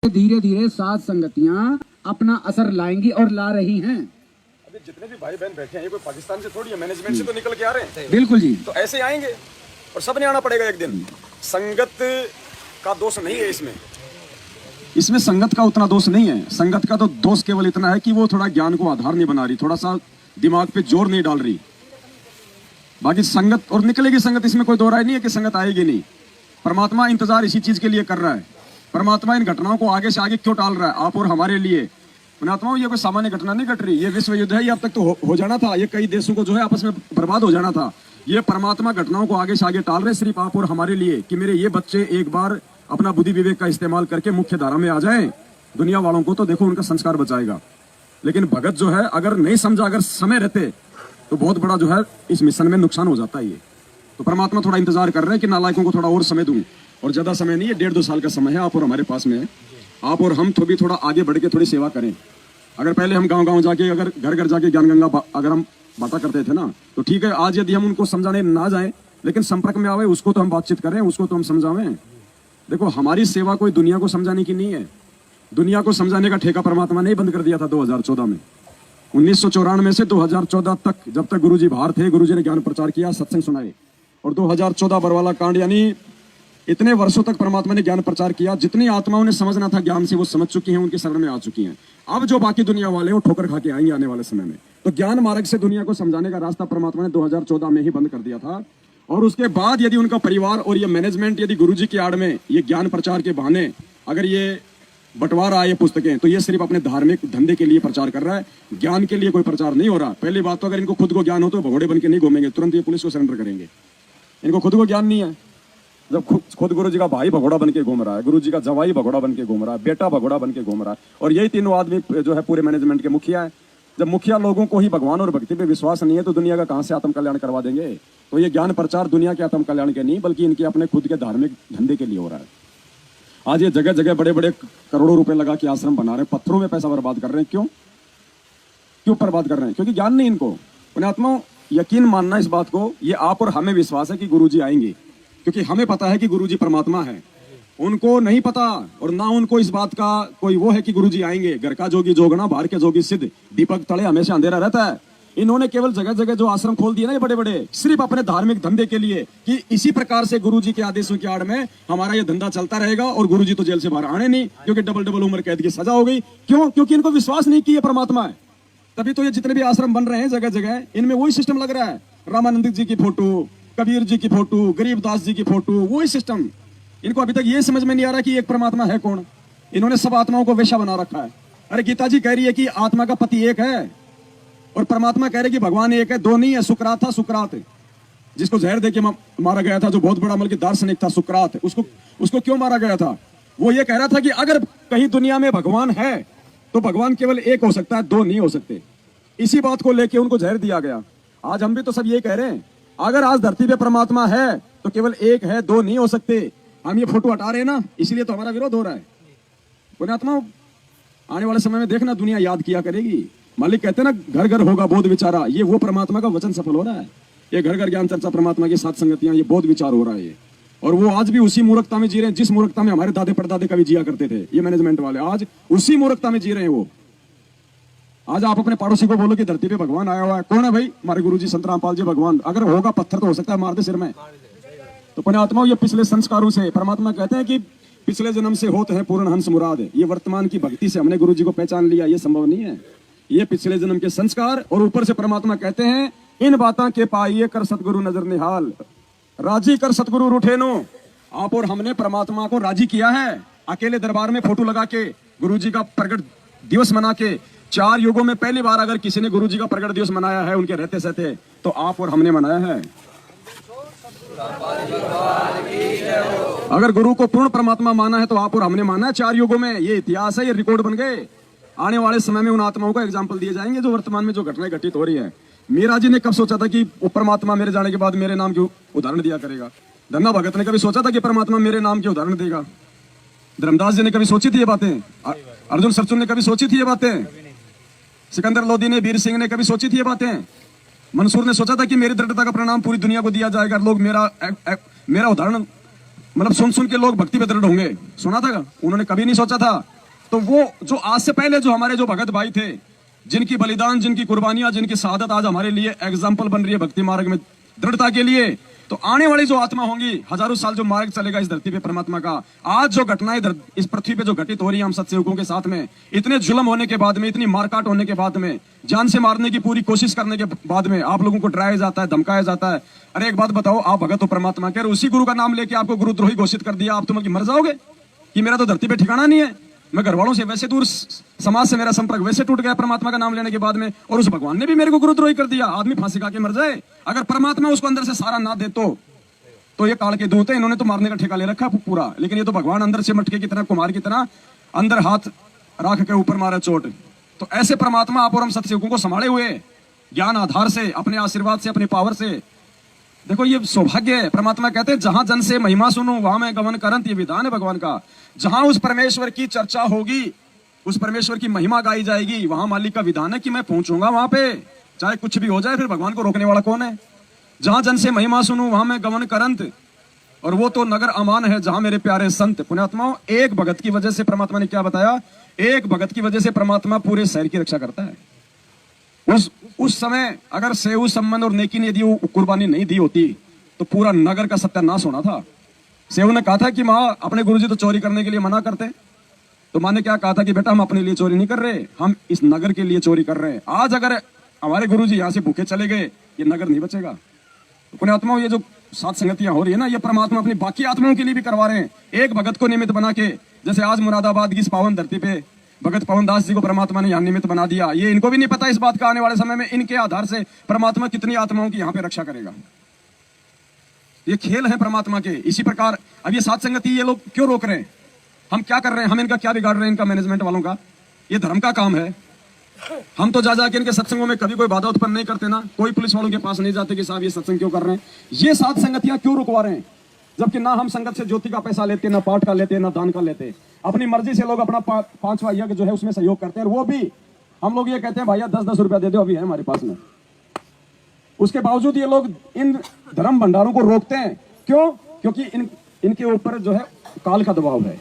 धीरे धीरे सात संगतियां अपना असर लाएंगी और ला रही हैं। अभी जितने भी भाई बहन बैठे हैं ये कोई पाकिस्तान से थोड़ी है, मैनेजमेंट से तो निकल के आ रहे हैं। बिल्कुल जी। तो ऐसे आएंगे और सबने आना पड़ेगा एक दिन। संगत का दोष नहीं है इसमें संगत का उतना दोष नहीं है। संगत का तो दोष केवल इतना है कि वो थोड़ा ज्ञान को आधार नहीं बना रही, थोड़ा सा दिमाग पे जोर नहीं डाल रही। बाकी संगत और निकलेगी संगत, इसमें कोई दो राय नहीं है कि संगत आएगी नहीं। परमात्मा इंतजार इसी चीज के लिए कर रहा है। परमात्मा इन घटनाओं को आगे से आगे क्यों टाल रहा है? आप और हमारे लिए। परमात्मा ये कोई सामान्य घटना नहीं घट रही, ये विश्व युद्ध है, ये अब तक तो हो जाना था, ये कई देशों को जो है आपस में बर्बाद हो जाना था। ये परमात्मा घटनाओं को आगे से आगे टाल रहे सिर्फ आप और हमारे लिए, कि मेरे ये बच्चे एक बार अपना बुद्धि विवेक का इस्तेमाल करके मुख्य धारा में आ जाएं। दुनिया वालों को तो देखो उनका संस्कार बचाएगा, लेकिन भगत जो है अगर नहीं समझा, अगर समय रहते तो बहुत बड़ा जो है इस मिशन में नुकसान हो जाता है। ये तो परमात्मा थोड़ा इंतजार कर रहे हैं कि नालायकों को थोड़ा और समय दूं, और ज्यादा समय नहीं है, 1.5-2 साल का समय है आप और हमारे पास में है। आप और हम तो भी थोड़ा आगे बढ़ के थोड़ी सेवा करें। अगर पहले हम गांव-गांव जाके, अगर घर घर जाके ज्ञान गंगा अगर हम बातें करते थे ना, तो ठीक है। आज यदि हम उनको समझाने ना जाए, लेकिन संपर्क में आवे, उसको तो हम बातचीत करें, उसको तो हम समझावें। देखो हमारी सेवा कोई दुनिया को समझाने की नहीं है। दुनिया को समझाने का ठेका परमात्मा ने बंद कर दिया था 2014 में। 1994 से 2014 तक, जब तक गुरुजी बाहर थे, गुरुजी ने ज्ञान प्रचार किया, सत्संग सुनाए, और 2014 बरवाला कांड, यानी इतने वर्षों तक परमात्मा ने ज्ञान प्रचार किया। जितनी आत्माओं ने समझना था ज्ञान से वो समझ चुकी हैं, उनके शरण में आ चुकी हैं। अब जो बाकी दुनिया वाले वो ठोकर खा के आएंगे आने वाले समय में। तो ज्ञान मार्ग से दुनिया को समझाने का रास्ता परमात्मा ने 2014 में ही बंद कर दिया था। और उसके बाद यदि उनका परिवार और ये मैनेजमेंट यदि गुरुजी की आड़ में ये ज्ञान प्रचार के बहाने अगर ये बंटवारा ये पुस्तकें, तो ये सिर्फ अपने धार्मिक धंधे के लिए प्रचार कर रहा है, ज्ञान के लिए कोई प्रचार नहीं हो रहा। पहली बात तो अगर इनको खुद को ज्ञान हो तो भगोड़े बन के नहीं घूमेंगे, तुरंत ये पुलिस को सरेंडर करेंगे। इनको खुद को ज्ञान नहीं है। जब खुद गुरु जी का भाई भगोड़ा बन के घूम रहा है, गुरु जी का जवाई भगोड़ा बन के घूम रहा है, बेटा भगोड़ा बन के घूम रहा है, और यही तीनों आदमी जो है पूरे मैनेजमेंट के मुखिया है। जब मुखिया लोगों को ही भगवान और भक्ति पे विश्वास नहीं है, तो दुनिया का कहां से आत्म कल्याण करवा देंगे? तो ये ज्ञान प्रचार दुनिया के आत्म कल्याण के नहीं, बल्कि इनके अपने खुद के धार्मिक धंधे के लिए हो रहा है। आज ये जगह जगह बड़े बड़े करोड़ों रुपए लगा के आश्रम बना रहे हैं, पत्थरों में पैसा बर्बाद कर रहे हैं। क्यों बर्बाद कर रहे हैं? क्योंकि ज्ञान नहीं इनको। पुण्यात्मा, यकीन मानना इस बात को, ये आप और हमें विश्वास है कि गुरुजी आएंगे, क्योंकि हमें पता है कि गुरुजी परमात्मा है। उनको नहीं पता, और ना उनको इस बात का कोई वो है कि गुरुजी आएंगे। घर का जोगी जोगना, बाहर के जोगी सिद्ध, दीपक तले हमेशा अंधेरा रहता है। इन्होंने केवल जगह जगह जो आश्रम खोल दिए ना ये बड़े बड़े, सिर्फ अपने धार्मिक धंधे के लिए, कि इसी प्रकार से गुरुजी के आदेशों की आड़ में हमारा ये धंधा चलता रहेगा, और गुरुजी तो जेल से बाहर आने नहीं, क्योंकि डबल उम्र कैद की सजा हो गई। क्यों? क्योंकि इनको विश्वास नहीं कि ये परमात्मा है। तभी तो ये जितने भी आश्रम बन रहे हैं जगह जगह, इनमें वही सिस्टम लग रहा है। रामानंद जी की फोटो, कबीर जी की फोटो, गरीबदास जी की फोटो, वही सिस्टम। इनको अभी तक ये समझ में नहीं आ रहा कि एक परमात्मा है कौन। इन्होंने सब आत्माओं को वेश्या बना रखा है। अरे गीता जी कह रही है कि आत्मा का पति एक है, और परमात्मा कह रहे कि भगवान एक है, दो नहीं है। सुकरात था, सुकरात जिसको जहर दे के मारा गया था, जो बहुत बड़ा मतलब दार्शनिक था सुकरात, उसको क्यों मारा गया था? वो ये कह रहा था कि अगर कहीं दुनिया में भगवान है तो भगवान केवल एक हो सकता है, दो नहीं हो सकते। इसी बात को लेके उनको जहर दिया गया। आज हम भी तो सब ये कह रहे हैं, अगर आज धरती पे परमात्मा है तो केवल एक है, दो नहीं हो सकते। हम ये फोटो हटा रहे हैं ना, इसलिए तो हमारा विरोध हो रहा है। पुण्यात्मा, आने वाले समय में देखना दुनिया याद किया करेगी। मालिक कहते हैं ना, घर घर होगा बोध विचारा। ये वो परमात्मा का वचन सफल हो रहा है। ये घर घर ज्ञान चर्चा, परमात्मा की सात संगतियां, ये बोध विचार हो रहा है ये। और वो आज भी उसी मूर्खता में जी रहे हैं जिस मूर्खता में हमारे दादे परदादे कभी जिया करते थे। ये मैनेजमेंट वाले आज उसी मूर्खता में जी रहे हैं वो। आज आप अपने पड़ोसी को बोलो कि धरती पे भगवान आया हुआ है, कौन है भाई? हमारे गुरुजी संत रामपाल जी भगवान। अगर होगा पत्थर तो हो सकता है मार दे सिर में। तो पुण्यात्मा, ये पिछले संस्कारों से परमात्मा कहते हैं कि पिछले जन्म से होते हैं पूर्ण हंस मुराद। ये वर्तमान की भक्ति से हमने गुरुजी को पहचान लिया, ये संभव नहीं है। ये पिछले जन्म के संस्कार, और ऊपर से परमात्मा कहते हैं इन बातों के पाइए कर सतगुरु नजर निहाल, राजी कर सतगुरु रूठे नो। आप और हमने परमात्मा को राजी किया है। अकेले दरबार में फोटो लगा के गुरुजी का प्रकट दिवस मना के, 4 युगों में पहली बार अगर किसी ने गुरुजी का प्रकट दिवस मनाया है उनके रहते सहते, तो आप और हमने मनाया है। अगर गुरु को पूर्ण परमात्मा माना है तो आप और हमने माना है 4 युगों में। ये इतिहास है, ये रिकॉर्ड बन गए। आने वाले समय में उन आत्माओं का एग्जाम्पल दिए जाएंगे जो वर्तमान में जो घटनाएं घटित हो रही है। मीरा जी ने कब सोचा था कि परमात्मा मेरे जाने के बाद मेरे नाम की उदाहरण दिया करेगा? धन्ना भगत ने कभी सोचा था कि परमात्मा मेरे नाम की उदाहरण देगा? धर्मदास जी ने कभी सोची थी ये बातें? अर्जुन सरचुन ने कभी सोची थी ये बातें? सिकंदर लोधी ने, वीर सिंह ने कभी सोची थी ये बातें? मंसूर ने सोचा था कि मेरी दृढ़ता का परिणाम पूरी दुनिया को दिया जाएगा, लोग मेरा उदाहरण मतलब सुन सुन के लोग भक्ति पे दृढ़ होंगे? सुना था? उन्होंने कभी नहीं सोचा था। तो वो जो आज से पहले जो हमारे जो भगत भाई थे, जिनकी बलिदान, जिनकी कुर्बानियां, जिनकी शहादत आज हमारे लिए एग्जाम्पल बन रही है भक्ति मार्ग में दृढ़ता के लिए, तो आने वाली जो आत्मा होंगी, हजारों साल जो मार्ग चलेगा इस धरती पे परमात्मा का, आज जो घटनाएं इस पृथ्वी पे जो घटित हो रही है हम सत्सेवकों के साथ में, इतने जुल्म होने के बाद में, इतनी मारकाट होने के बाद में, जान से मारने की पूरी कोशिश करने के बाद में आप लोगों को डराया जाता है, धमकाया जाता है। अरे एक बात बताओ, आप भगत हो परमात्मा के, उसी गुरु का नाम लेके आपको गुरुद्रोही घोषित कर दिया, आप तुम मर जाओगे कि मेरा तो धरती पे ठिकाना नहीं है, मैं घर वालों से वैसे दूर, समाज से मेरा संपर्क वैसे टूट गया परमात्मा का नाम लेने के बाद में, और उस भगवान ने भी मेरे को गुरुद्रोही कर दिया। आदमी फांसी खा के मर जाए, अगर परमात्मा उसको अंदर से सारा ना दे तो ये काल के दूत है, इन्होंने तो मारने का ठेका ले रखा पूरा, लेकिन ये तो भगवान अंदर से मटके की तरह, कुमार की तरह अंदर हाथ राख के ऊपर मारे चोट। तो ऐसे परमात्मा आप और हम सत्सेवकों को संभाले हुए ज्ञान आधार से, अपने आशीर्वाद से, अपने पावर से। देखो ये सौभाग्य है। परमात्मा कहते हैं जहां जन से महिमा सुनूं वहां मैं गमन करंत, ये विधान है भगवान का। जहां उस परमेश्वर की चर्चा होगी, उस परमेश्वर की महिमा गाई जाएगी, वहां मालिक का विधान है कि मैं पहुंचूंगा वहां पे, चाहे कुछ भी हो जाए। फिर भगवान को रोकने वाला कौन है? जहां जन से महिमा सुनूं वहां मैं गमन करंत, और वो तो नगर अमान है जहां मेरे प्यारे संत। पुण्यात्माओं, एक भगत की वजह से परमात्मा ने क्या बताया? एक भगत की वजह से परमात्मा पूरे शहर की रक्षा करता है। उस समय अगर सेऊ संबंध और नेकी ने यदि वो कुर्बानी नहीं दी होती तो पूरा नगर का सत्यानाश होना था। सेऊ ने कहा था कि माँ, अपने गुरुजी तो चोरी करने के लिए मना करते, तो माँ ने क्या कहा था कि बेटा हम अपने लिए चोरी नहीं कर रहे, हम इस नगर के लिए चोरी कर रहे हैं। आज अगर हमारे गुरुजी यहाँ से भूखे चले गए, ये नगर नहीं बचेगा। तो पुण्यात्माओं, ये जो सात संगतियां हो रही है ना, ये परमात्मा अपनी बाकी आत्माओं के लिए भी करवा रहे हैं। एक भगत को निमित्त बना के, जैसे आज मुरादाबाद की इस पावन धरती पे भगत पवन दास जी को परमात्मा ने यहाँ निमित्त बना दिया। ये इनको भी नहीं पता इस बात का, आने वाले समय में इनके आधार से परमात्मा कितनी आत्माओं की यहाँ पे रक्षा करेगा। ये खेल है परमात्मा के। इसी प्रकार अब ये सात संगति ये लोग क्यों रोक रहे हैं? हम क्या कर रहे हैं? हम इनका क्या बिगाड़ रहे हैं? इनका मैनेजमेंट वालों का ये धर्म का काम है। हम तो जा जाके इनके सत्संगों में कभी कोई बाधा उत्पन्न नहीं करते ना, कोई पुलिस वालों के पास नहीं जाते कि साहब ये सत्संग क्यों कर रहे हैं, ये सात संगतियां क्यों रुकवा रहे हैं? जबकि ना हम संगत से ज्योति का पैसा लेते, ना पाठ का लेते, ना दान का लेते। अपनी मर्जी से लोग अपना पांचवा यज्ञ जो है उसमें सहयोग करते हैं, और वो भी हम लोग ये कहते हैं भैया 10-10 रुपया दे दो, अभी है हमारे पास में। उसके बावजूद ये लोग इन धर्म भंडारों को रोकते हैं। क्यों? क्योंकि इनके ऊपर जो है काल का दबाव है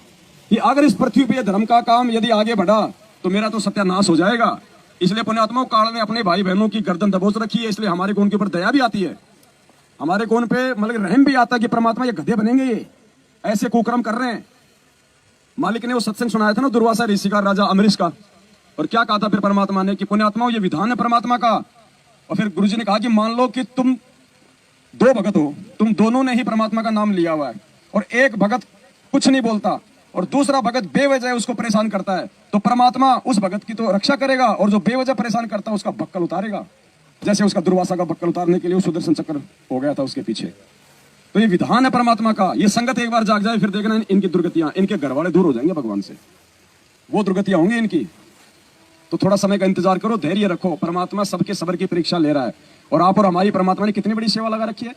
कि अगर इस पृथ्वी पे धर्म का काम यदि आगे बढ़ा तो मेरा तो सत्यानाश हो जाएगा। इसलिए पुण्यात्माओं, काल ने अपने भाई बहनों की गर्दन दबोच रखी है। इसलिए हमारे को उनके ऊपर दया भी आती है, हमारे को उन पे मतलब रहम भी आता है कि परमात्मा ये गधे बनेंगे, ये ऐसे कुकर्म कर रहे हैं। मालिक ने वो सत्संग सुनाया था ना दुर्वासा ऋषि का, राजा अमरीश का, और क्या कहा था फिर परमात्मा ने कि पुण्यात्माओं ये विधान है परमात्मा का। और फिर गुरुजी ने कहा कि मान लो कि तुम दो भगत हो, तुम दोनों ने ही परमात्मा का नाम लिया हुआ है, और एक भगत कुछ नहीं बोलता और दूसरा भगत बेवजह उसको परेशान करता है, तो परमात्मा उस भगत की तो रक्षा करेगा, और जो बेवजह परेशान करता है उसका बक्कल उतारेगा। जैसे उसका दुर्वासा का बक्कल उतारने के लिए सुदर्शन चक्र हो गया था उसके पीछे। तो ये विधान है परमात्मा का। ये संगत एक बार जाग जाए फिर देखना इनकी दुर्गतियां, इनके घर वाले दूर हो जाएंगे भगवान से, वो दुर्गतियां होंगी इनकी। तो थोड़ा समय का इंतजार करो, धैर्य रखो। परमात्मा सबके सब्र की परीक्षा ले रहा है। और आप और हमारी परमात्मा ने कितनी बड़ी सेवा लगा रखी है,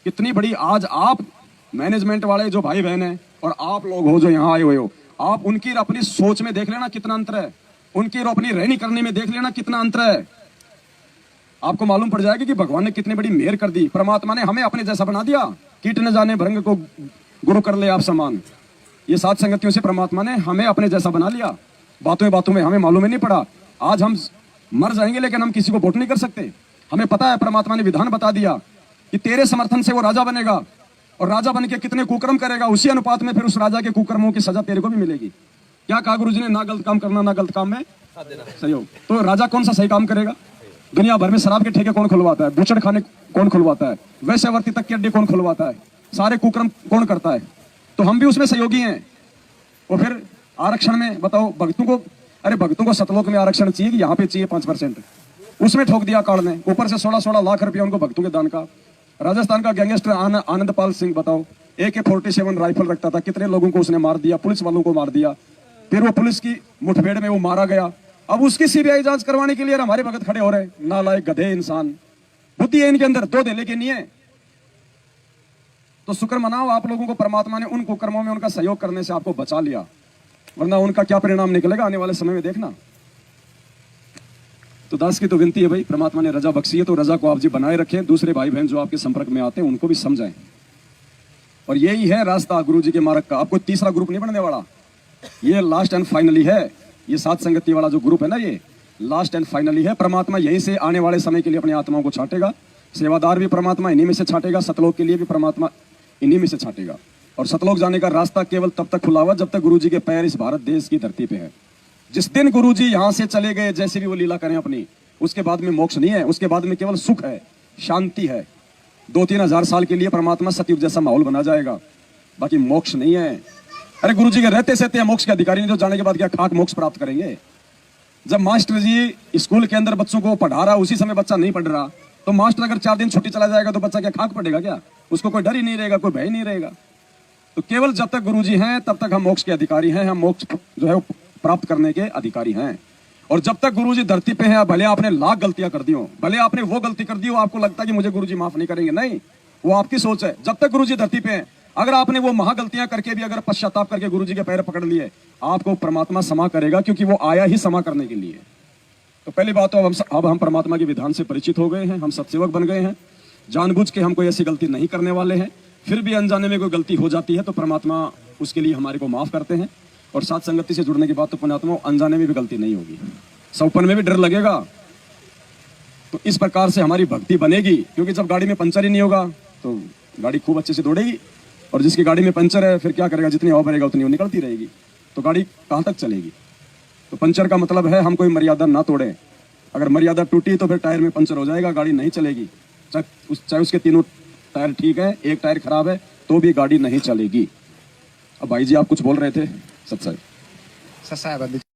कितनी बड़ी। आज आप मैनेजमेंट वाले जो भाई बहन है और आप लोग हो जो यहाँ आए हुए हो, आप उनकी अपनी सोच में देख लेना कितना अंतर है, उनकी और अपनी रहनी करने में देख लेना कितना अंतर है। आपको मालूम पड़ जाएगा कि भगवान ने कितनी बड़ी मेहर कर दी। परमात्मा ने हमें अपने जैसा बना दिया। कीट न जाने भृंग को गुरु कर ले आप समान। ये सात संगतियों से परमात्मा ने हमें अपने जैसा बना लिया। बातों बातों में हमें मालूम ही नहीं पड़ा। आज हम मर जाएंगे लेकिन हम किसी को वोट नहीं कर सकते। हमें पता है, परमात्मा ने विधान बता दिया कि तेरे समर्थन से वो राजा बनेगा, और राजा बन के कितने कुकर्म करेगा, उसी अनुपात में फिर उस राजा के कुकर्मों की सजा तेरे को भी मिलेगी। क्या कहा गुरुजी ने? ना गलत काम करना, ना गलत काम में सहयोग। तो राजा कौन सा सही काम करेगा? दुनिया भर में शराब के ठेके कौन खुलवाता है? बूचड़ खाने कौन खुलवाता है? वैश्यावर्ती तक की अड्डे कौन खुलवाता है? सारे कुकर्म कौन करता है? तो हम भी उसमें सहयोगी हैं। और फिर आरक्षण में बताओ, भक्तों को, अरे भक्तों को सतलोक में आरक्षण चाहिए कि यहाँ पे चाहिए 5%, उसमें ठोक दिया काल ने। ऊपर से 16-16 लाख रुपया उनको भक्तों के दान का। राजस्थान का गैंगस्टर आनंदपाल सिंह बताओ, AK-47 राइफल रखता था, कितने लोगों को उसने मार दिया, पुलिस वालों को मार दिया। फिर वो पुलिस की मुठभेड़ में वो मारा गया। अब उसकी CBI जांच करवाने के लिए हमारे भगत खड़े हो रहे हैं। नालायक गधे इंसान, बुद्धि है इनके अंदर, दो दे लेके नहीं है। तो शुक्र मनाओ आप लोगों को परमात्मा ने उन कुकर्मों में उनका सहयोग करने से आपको बचा लिया, वरना उनका क्या परिणाम निकलेगा आने वाले समय में देखना। तो दास की तो विनती है भाई, परमात्मा ने रजा बख्शी है तो रजा को आप जी बनाए रखें। दूसरे भाई बहन जो आपके संपर्क में आते हैं उनको भी समझाएं। और यही है रास्ता गुरु जी के मार्ग का। आपको तीसरा ग्रुप नहीं बनने वाला। ये लास्ट एंड फाइनली है। ये सात संगति वाला जो ग्रुप है ना, ये लास्ट एंड फाइनली है। परमात्मा यहीं से आने वाले समय के लिए अपनी आत्माओं को छांटेगा। सेवादार भी परमात्मा इन्हीं में से छांटेगा, सतलोक के लिए भी परमात्मा इन्हीं में से छांटेगा। और सतलोक जाने का रास्ता केवल तब तक खुला हुआ जब तक गुरुजी के पैर इस भारत देश की धरती पे है। जिस दिन गुरुजी यहाँ से चले गए, जैसे भी वो लीला करें अपनी, उसके बाद में मोक्ष नहीं है, उसके बाद में केवल सुख है, शांति है। 2-3 हजार साल के लिए परमात्मा सतयुग जैसा माहौल बना जाएगा, बाकी मोक्ष नहीं है। अरे गुरुजी के रहते सहते मोक्ष के अधिकारी नहीं, तो जाने के बाद क्या खाक मोक्ष प्राप्त करेंगे? जब मास्टर जी स्कूल के अंदर बच्चों को पढ़ा रहा, उसी समय बच्चा नहीं पढ़ रहा, तो मास्टर अगर 4 दिन छुट्टी चला जाएगा तो बच्चा क्या खाक पड़ेगा क्या? उसको कोई डर ही नहीं रहेगा, कोई भय नहीं रहेगा। तो केवल जब तक गुरुजी हैं तब तक हम मोक्ष के अधिकारी हैं, हम मोक्ष जो है वो प्राप्त करने के अधिकारी हैं। और जब तक गुरुजी धरती पे हैं, भले आपने लाख गलतियां कर दी हो, भले आपने वो गलती कर दी हो आपको लगता है कि मुझे गुरुजी माफ नहीं करेंगे, नहीं, वो आपकी सोच है। जब तक गुरुजी धरती पे हैं, अगर आपने वो महागलतियां करके भी अगर पश्चाताप करके गुरुजी के पैर पकड़ लिए, आपको परमात्मा क्षमा करेगा, क्योंकि वो आया ही क्षमा करने के लिए। तो पहली बात तो अब हम परमात्मा के विधान से परिचित हो गए हैं, हम सत्सेवक बन गए हैं। जानबूझ के हम कोई ऐसी गलती नहीं करने वाले हैं। फिर भी अनजाने में कोई गलती हो जाती है तो परमात्मा उसके लिए हमारे को माफ करते हैं। और साथ संगति से जुड़ने के बाद तो पुण्यात्मा अनजाने में भी गलती नहीं होगी, सौपन में भी डर लगेगा। तो इस प्रकार से हमारी भक्ति बनेगी, क्योंकि जब गाड़ी में पंचर ही नहीं होगा तो गाड़ी खूब अच्छे से दौड़ेगी। और जिसकी गाड़ी में पंचर है फिर क्या करेगा, जितनी हवा भरेगा उतनी वो निकलती रहेगी, तो गाड़ी कहाँ तक चलेगी? तो पंचर का मतलब है हम कोई मर्यादा ना तोड़ें। अगर मर्यादा टूटी तो फिर टायर में पंचर हो जाएगा, गाड़ी नहीं चलेगी। चाहे उसके तीनों टायर ठीक है, एक टायर खराब है, तो भी गाड़ी नहीं चलेगी। अब भाई जी आप कुछ बोल रहे थे? सत्संग